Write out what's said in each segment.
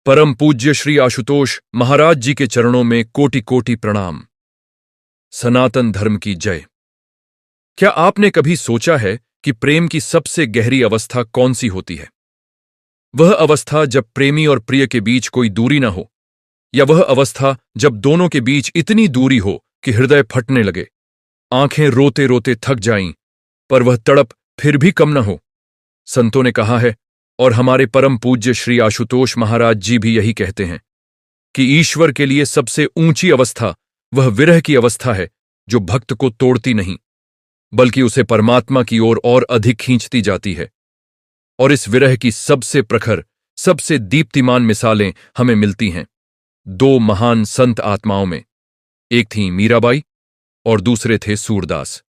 परम पूज्य श्री आशुतोष महाराज जी के चरणों में कोटि कोटि प्रणाम। सनातन धर्म की जय। क्या आपने कभी सोचा है कि प्रेम की सबसे गहरी अवस्था कौन सी होती है? वह अवस्था जब प्रेमी और प्रिय के बीच कोई दूरी न हो, या वह अवस्था जब दोनों के बीच इतनी दूरी हो कि हृदय फटने लगे, आंखें रोते रोते थक जाईं, पर वह तड़प फिर भी कम न हो। संतों ने कहा है, और हमारे परम पूज्य श्री आशुतोष महाराज जी भी यही कहते हैं, कि ईश्वर के लिए सबसे ऊंची अवस्था वह विरह की अवस्था है, जो भक्त को तोड़ती नहीं, बल्कि उसे परमात्मा की ओर और अधिक खींचती जाती है। और इस विरह की सबसे प्रखर, सबसे दीप्तिमान मिसालें हमें मिलती हैं दो महान संत आत्माओं में। एक थीं मीराबाई और दूसरे थे सूरदास।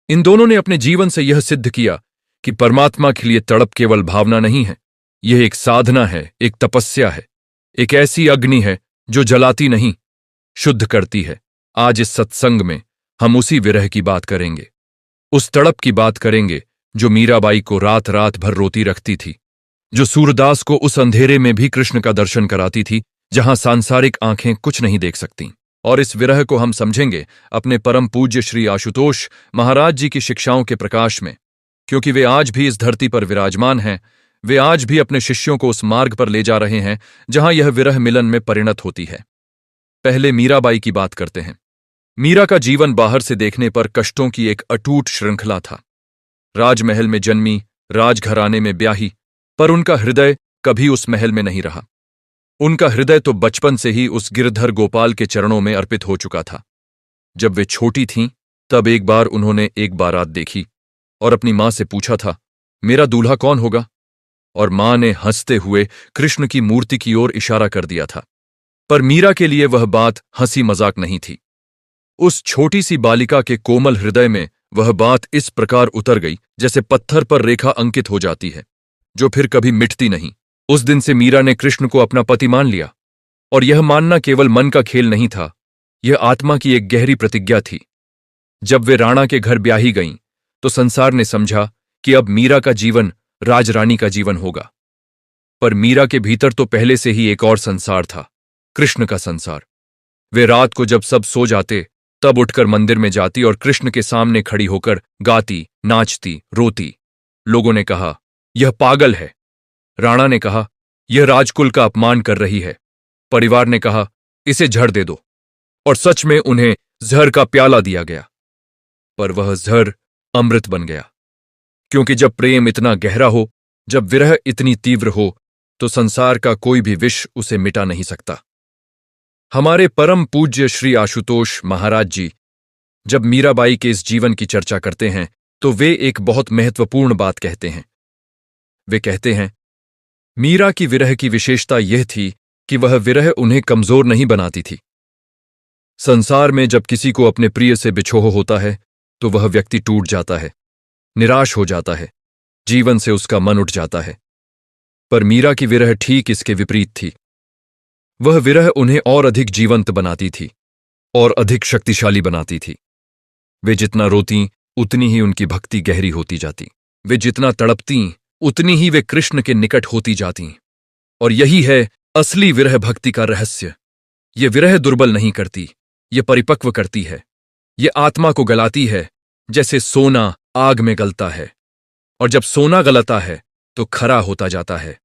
इन दोनों ने अपने जीवन से यह सिद्ध किया कि परमात्मा के लिए तड़प केवल भावना नहीं है, यह एक साधना है, एक तपस्या है, एक ऐसी अग्नि है जो जलाती नहीं, शुद्ध करती है। आज इस सत्संग में हम उसी विरह की बात करेंगे, उस तड़प की बात करेंगे जो मीराबाई को रात रात भर रोती रखती थी, जो सूरदास को उस अंधेरे में भी कृष्ण का दर्शन कराती थी जहां सांसारिक आंखें कुछ नहीं देख सकतीं। और इस विरह को हम समझेंगे अपने परम पूज्य श्री आशुतोष महाराज जी की शिक्षाओं के प्रकाश में, क्योंकि वे आज भी इस धरती पर विराजमान हैं। वे आज भी अपने शिष्यों को उस मार्ग पर ले जा रहे हैं जहां यह विरह मिलन में परिणत होती है। पहले मीराबाई की बात करते हैं। मीरा का जीवन बाहर से देखने पर कष्टों की एक अटूट श्रृंखला था। राजमहल में जन्मी, राजघराने में ब्याही, पर उनका हृदय कभी उस महल में नहीं रहा। उनका हृदय तो बचपन से ही उस गिरधर गोपाल के चरणों में अर्पित हो चुका था। जब वे छोटी थीं, तब एक बार उन्होंने एक बारात देखी और अपनी मां से पूछा था, मेरा दूल्हा कौन होगा? और मां ने हंसते हुए कृष्ण की मूर्ति की ओर इशारा कर दिया था। पर मीरा के लिए वह बात हंसी मजाक नहीं थी। उस छोटी सी बालिका के कोमल हृदय में वह बात इस प्रकार उतर गई जैसे पत्थर पर रेखा अंकित हो जाती है, जो फिर कभी मिटती नहीं। उस दिन से मीरा ने कृष्ण को अपना पति मान लिया, और यह मानना केवल मन का खेल नहीं था, यह आत्मा की एक गहरी प्रतिज्ञा थी। जब वे राणा के घर ब्याही गईं, तो संसार ने समझा कि अब मीरा का जीवन राजरानी का जीवन होगा। पर मीरा के भीतर तो पहले से ही एक और संसार था, कृष्ण का संसार। वे रात को जब सब सो जाते, तब उठकर मंदिर में जाती और कृष्ण के सामने खड़ी होकर गाती, नाचती, रोती। लोगों ने कहा, यह पागल है। राणा ने कहा, यह राजकुल का अपमान कर रही है। परिवार ने कहा, इसे जहर दे दो। और सच में उन्हें जहर का प्याला दिया गया, पर वह जहर अमृत बन गया। क्योंकि जब प्रेम इतना गहरा हो, जब विरह इतनी तीव्र हो, तो संसार का कोई भी विष उसे मिटा नहीं सकता। हमारे परम पूज्य श्री आशुतोष महाराज जी जब मीराबाई के इस जीवन की चर्चा करते हैं, तो वे एक बहुत महत्वपूर्ण बात कहते हैं। वे कहते हैं, मीरा की विरह की विशेषता यह थी कि वह विरह उन्हें कमजोर नहीं बनाती थी। संसार में जब किसी को अपने प्रिय से बिछोह होता है, तो वह व्यक्ति टूट जाता है, निराश हो जाता है, जीवन से उसका मन उठ जाता है। पर मीरा की विरह ठीक इसके विपरीत थी। वह विरह उन्हें और अधिक जीवंत बनाती थी और अधिक शक्तिशाली बनाती थी। वे जितना रोतीं, उतनी ही उनकी भक्ति गहरी होती जाती। वे जितना तड़पतीं, उतनी ही वे कृष्ण के निकट होती जातीं। और यही है असली विरह भक्ति का रहस्य। ये विरह दुर्बल नहीं करती, ये परिपक्व करती है। ये आत्मा को गलाती है, जैसे सोना आग में गलता है, और जब सोना गलता है तो खरा होता जाता है।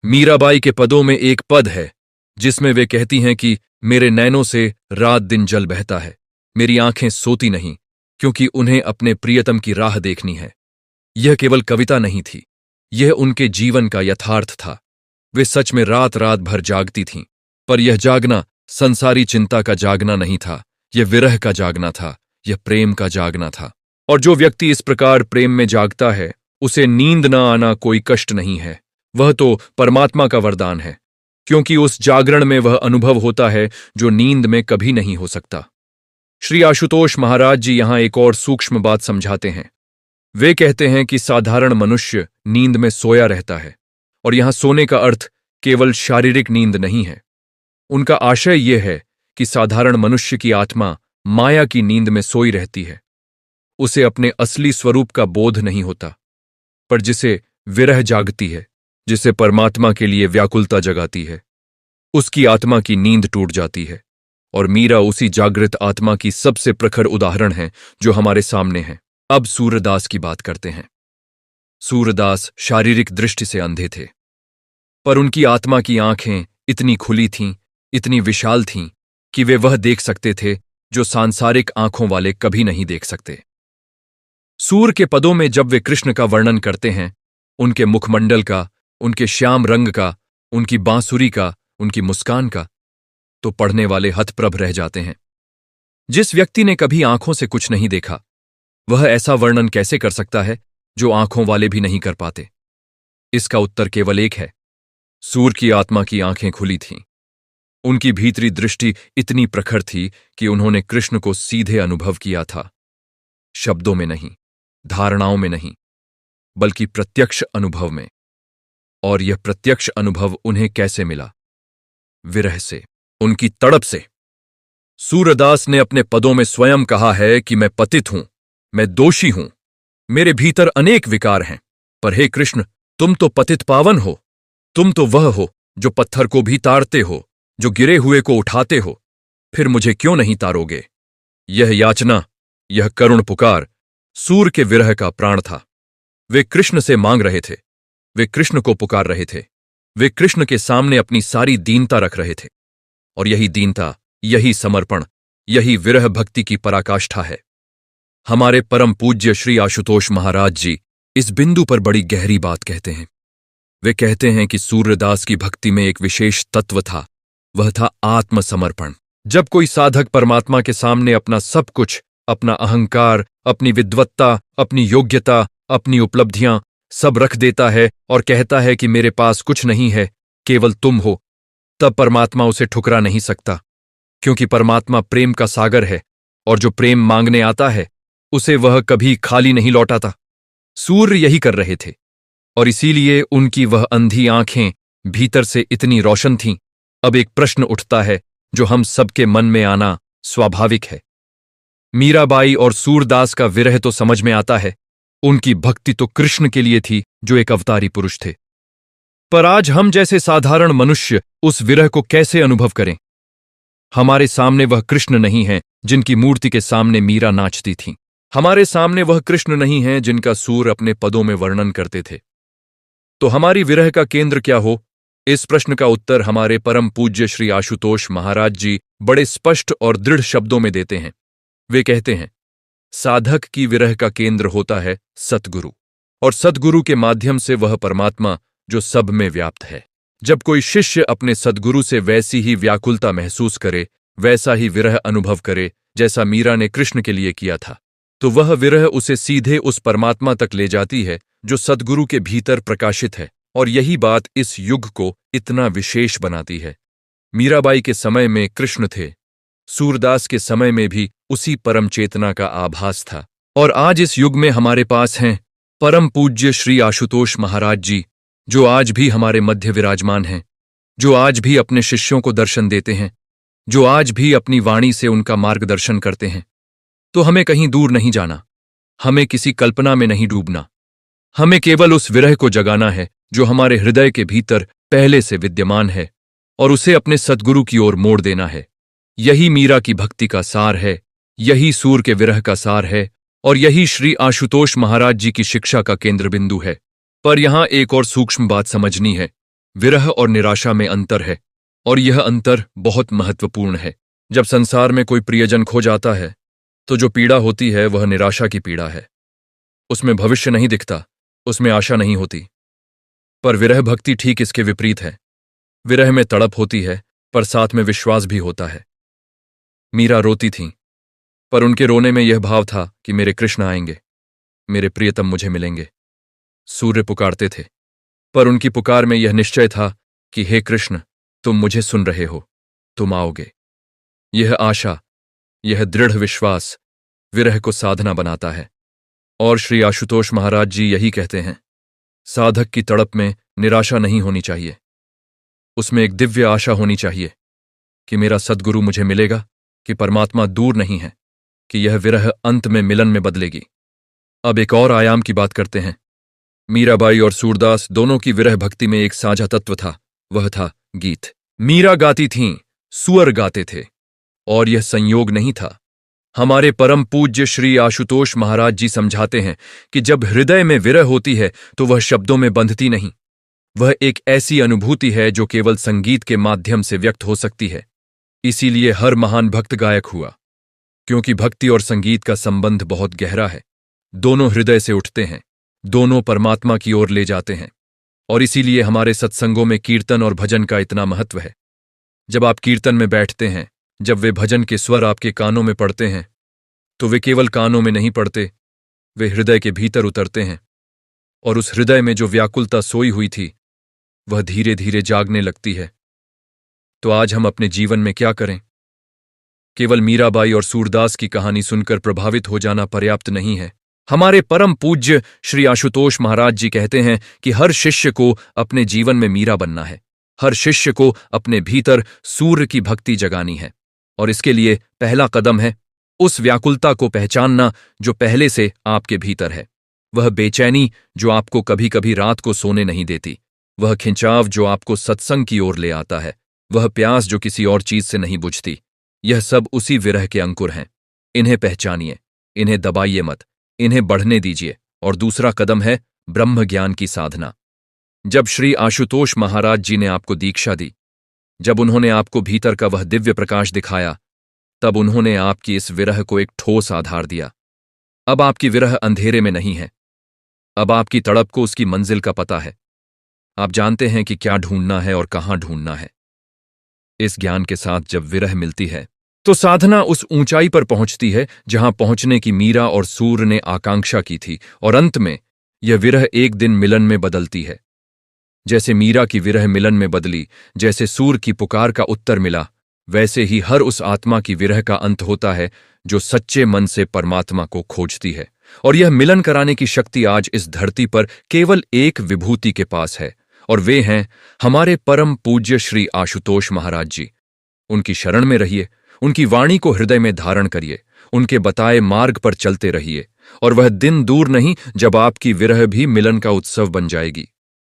मीराबाई के पदों में एक पद है जिसमें वे कहती हैं कि मेरे नैनों से रात दिन जल बहता है, मेरी आंखें सोती नहीं, क्योंकि उन्हें अपने प्रियतम की राह देखनी है। यह केवल कविता नहीं थी, यह उनके जीवन का यथार्थ था। वे सच में रात रात भर जागती थीं, पर यह जागना संसारी चिंता का जागना नहीं था, यह विरह का जागना था, यह प्रेम का जागना था। और जो व्यक्ति इस प्रकार प्रेम में जागता है, उसे नींद न आना कोई कष्ट नहीं है, वह तो परमात्मा का वरदान है, क्योंकि उस जागरण में वह अनुभव होता है जो नींद में कभी नहीं हो सकता। श्री आशुतोष महाराज जी यहां एक और सूक्ष्म बात समझाते हैं। वे कहते हैं कि साधारण मनुष्य नींद में सोया रहता है, और यहां सोने का अर्थ केवल शारीरिक नींद नहीं है। उनका आशय यह है कि साधारण मनुष्य की आत्मा माया की नींद में सोई रहती है। उसे अपने असली स्वरूप का बोध नहीं होता, पर जिसे विरह जागती है, जिसे परमात्मा के लिए व्याकुलता जगाती है, उसकी आत्मा की नींद टूट जाती है। और मीरा उसी जागृत आत्मा की सबसे प्रखर उदाहरण है जो हमारे सामने है। अब सूरदास की बात करते हैं। सूरदास शारीरिक दृष्टि से अंधे थे, पर उनकी आत्मा की आंखें इतनी खुली थीं, इतनी विशाल थीं कि वे वह देख सकते थे जो सांसारिक आंखों वाले कभी नहीं देख सकते। सूर के पदों में जब वे कृष्ण का वर्णन करते हैं, उनके मुखमंडल का, उनके श्याम रंग का, उनकी बांसुरी का, उनकी मुस्कान का, तो पढ़ने वाले हतप्रभ रह जाते हैं। जिस व्यक्ति ने कभी आंखों से कुछ नहीं देखा, वह ऐसा वर्णन कैसे कर सकता है जो आंखों वाले भी नहीं कर पाते? इसका उत्तर केवल एक है। सूर की आत्मा की आंखें खुली थीं। उनकी भीतरी दृष्टि इतनी प्रखर थी कि उन्होंने कृष्ण को सीधे अनुभव किया था, शब्दों में नहीं, धारणाओं में नहीं, बल्कि प्रत्यक्ष अनुभव में। और यह प्रत्यक्ष अनुभव उन्हें कैसे मिला? विरह से, उनकी तड़प से। सूरदास ने अपने पदों में स्वयं कहा है कि मैं पतित हूं, मैं दोषी हूं, मेरे भीतर अनेक विकार हैं, पर हे कृष्ण, तुम तो पतित पावन हो। तुम तो वह हो जो पत्थर को भी तारते हो, जो गिरे हुए को उठाते हो, फिर मुझे क्यों नहीं तारोगे? यह याचना, यह करुण पुकार सूर के विरह का प्राण था। वे कृष्ण से मांग रहे थे, वे कृष्ण को पुकार रहे थे, वे कृष्ण के सामने अपनी सारी दीनता रख रहे थे। और यही दीनता, यही समर्पण, यही विरह भक्ति की पराकाष्ठा है। हमारे परम पूज्य श्री आशुतोष महाराज जी इस बिंदु पर बड़ी गहरी बात कहते हैं। वे कहते हैं कि सूरदास की भक्ति में एक विशेष तत्व था, वह था आत्मसमर्पण। जब कोई साधक परमात्मा के सामने अपना सब कुछ, अपना अहंकार, अपनी विद्वत्ता, अपनी योग्यता, अपनी उपलब्धियां सब रख देता है और कहता है कि मेरे पास कुछ नहीं है, केवल तुम हो, तब परमात्मा उसे ठुकरा नहीं सकता, क्योंकि परमात्मा प्रेम का सागर है और जो प्रेम मांगने आता है उसे वह कभी खाली नहीं लौटाता। सूर्य यही कर रहे थे और इसीलिए उनकी वह अंधी आंखें भीतर से इतनी रोशन थीं। अब एक प्रश्न उठता है जो हम सबके मन में आना स्वाभाविक है। मीराबाई और सूरदास का विरह तो समझ में आता है, उनकी भक्ति तो कृष्ण के लिए थी जो एक अवतारी पुरुष थे। पर आज हम जैसे साधारण मनुष्य उस विरह को कैसे अनुभव करें? हमारे सामने वह कृष्ण नहीं है जिनकी मूर्ति के सामने मीरा नाचती थीं। हमारे सामने वह कृष्ण नहीं है जिनका सूर अपने पदों में वर्णन करते थे। तो हमारी विरह का केंद्र क्या हो? इस प्रश्न का उत्तर हमारे परम पूज्य श्री आशुतोष महाराज जी बड़े स्पष्ट और दृढ़ शब्दों में देते हैं। वे कहते हैं, साधक की विरह का केंद्र होता है सतगुरु, और सतगुरु के माध्यम से वह परमात्मा जो सब में व्याप्त है। जब कोई शिष्य अपने सद्गुरु से वैसी ही व्याकुलता महसूस करे, वैसा ही विरह अनुभव करे जैसा मीरा ने कृष्ण के लिए किया था, तो वह विरह उसे सीधे उस परमात्मा तक ले जाती है जो सद्गुरु के भीतर प्रकाशित है। और यही बात इस युग को इतना विशेष बनाती है। मीराबाई के समय में कृष्ण थे, सूरदास के समय में भी उसी परम चेतना का आभास था, और आज इस युग में हमारे पास हैं परम पूज्य श्री आशुतोष महाराज जी, जो आज भी हमारे मध्य विराजमान हैं, जो आज भी अपने शिष्यों को दर्शन देते हैं, जो आज भी अपनी वाणी से उनका मार्गदर्शन करते हैं। तो हमें कहीं दूर नहीं जाना, हमें किसी कल्पना में नहीं डूबना, हमें केवल उस विरह को जगाना है जो हमारे हृदय के भीतर पहले से विद्यमान है, और उसे अपने सद्गुरु की ओर मोड़ देना है। यही मीरा की भक्ति का सार है, यही सूर के विरह का सार है, और यही श्री आशुतोष महाराज जी की शिक्षा का केंद्र बिंदु है। पर यहां एक और सूक्ष्म बात समझनी है। विरह और निराशा में अंतर है, और यह अंतर बहुत महत्वपूर्ण है। जब संसार में कोई प्रियजन खो जाता है तो जो पीड़ा होती है वह निराशा की पीड़ा है। उसमें भविष्य नहीं दिखता, उसमें आशा नहीं होती। पर विरह भक्ति ठीक इसके विपरीत है। विरह में तड़प होती है, पर साथ में विश्वास भी होता है। मीरा रोती थीं, पर उनके रोने में यह भाव था कि मेरे कृष्ण आएंगे, मेरे प्रियतम मुझे मिलेंगे। सूर्य पुकारते थे, पर उनकी पुकार में यह निश्चय था कि हे कृष्ण, तुम मुझे सुन रहे हो, तुम आओगे। यह आशा, यह दृढ़ विश्वास विरह को साधना बनाता है। और श्री आशुतोष महाराज जी यही कहते हैं, साधक की तड़प में निराशा नहीं होनी चाहिए, उसमें एक दिव्य आशा होनी चाहिए कि मेरा सद्गुरु मुझे मिलेगा, कि परमात्मा दूर नहीं है, कि यह विरह अंत में मिलन में बदलेगी। अब एक और आयाम की बात करते हैं। मीराबाई और सूरदास दोनों की विरह भक्ति में एक साझा तत्व था, वह था गीत। मीरा गाती थीं, सुअर गाते थे। और यह संयोग नहीं था। हमारे परम पूज्य श्री आशुतोष महाराज जी समझाते हैं कि जब हृदय में विरह होती है तो वह शब्दों में बंधती नहीं। वह एक ऐसी अनुभूति है जो केवल संगीत के माध्यम से व्यक्त हो सकती है। इसीलिए हर महान भक्त गायक हुआ, क्योंकि भक्ति और संगीत का संबंध बहुत गहरा है। दोनों हृदय से उठते हैं, दोनों परमात्मा की ओर ले जाते हैं। और इसीलिए हमारे सत्संगों में कीर्तन और भजन का इतना महत्व है। जब आप कीर्तन में बैठते हैं, जब वे भजन के स्वर आपके कानों में पड़ते हैं, तो वे केवल कानों में नहीं पड़ते, वे हृदय के भीतर उतरते हैं। और उस हृदय में जो व्याकुलता सोई हुई थी, वह धीरे धीरे जागने लगती है। तो आज हम अपने जीवन में क्या करें? केवल मीराबाई और सूरदास की कहानी सुनकर प्रभावित हो जाना पर्याप्त नहीं है। हमारे परम पूज्य श्री आशुतोष महाराज जी कहते हैं कि हर शिष्य को अपने जीवन में मीरा बनना है। हर शिष्य को अपने भीतर सूर्य की भक्ति जगानी है। और इसके लिए पहला कदम है उस व्याकुलता को पहचानना जो पहले से आपके भीतर है। वह बेचैनी जो आपको कभी कभी रात को सोने नहीं देती, वह खिंचाव जो आपको सत्संग की ओर ले आता है, वह प्यास जो किसी और चीज से नहीं बुझती, यह सब उसी विरह के अंकुर हैं। इन्हें पहचानिए, इन्हें दबाइए मत, इन्हें बढ़ने दीजिए। और दूसरा कदम है ब्रह्म ज्ञान की साधना। जब श्री आशुतोष महाराज जी ने आपको दीक्षा दी, जब उन्होंने आपको भीतर का वह दिव्य प्रकाश दिखाया, तब उन्होंने आपकी इस विरह को एक ठोस आधार दिया। अब आपकी विरह अंधेरे में नहीं है, अब आपकी तड़प को उसकी मंजिल का पता है। आप जानते हैं कि क्या ढूंढना है और कहां ढूंढना है। इस ज्ञान के साथ जब विरह मिलती है तो साधना उस ऊंचाई पर पहुंचती है जहां पहुंचने की मीरा और सूर्य ने आकांक्षा की थी। और अंत में यह विरह एक दिन मिलन में बदलती है। जैसे मीरा की विरह मिलन में बदली, जैसे सूर्य की पुकार का उत्तर मिला, वैसे ही हर उस आत्मा की विरह का अंत होता है जो सच्चे मन से परमात्मा को खोजती है। और यह मिलन कराने की शक्ति आज इस धरती पर केवल एक विभूति के पास है, और वे हैं हमारे परम पूज्य श्री आशुतोष महाराज जी। उनकी शरण में रहिए, उनकी वाणी को हृदय में धारण करिए, उनके बताए मार्ग पर चलते रहिए। और वह दिन दूर नहीं जब आपकी विरह भी मिलन का उत्सव बन जाएगी।